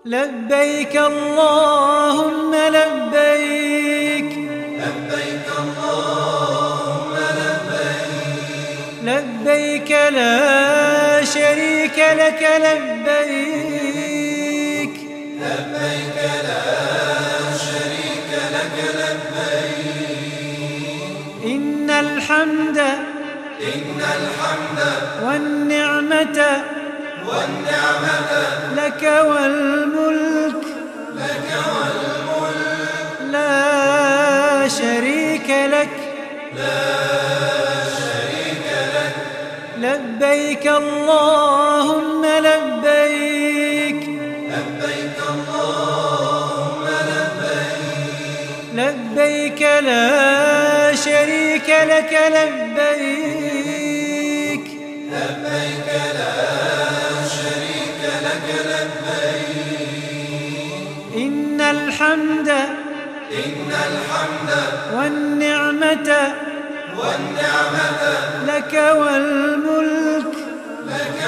لبيك اللهم لبيك، لبيك اللهم لبيك، لبيك لا شريك لك لبيك، لبيك لا شريك لك لبيك. إن الحمد والنعمة لك والملك لا شريك لك، لبيك اللهم لبيك، لبيك اللهم لبيك، لبيك لا شريك لك لبيك، لبيك لا شريك لك لبيك. إن الحمد والنعمة والنعمة لك والملك لك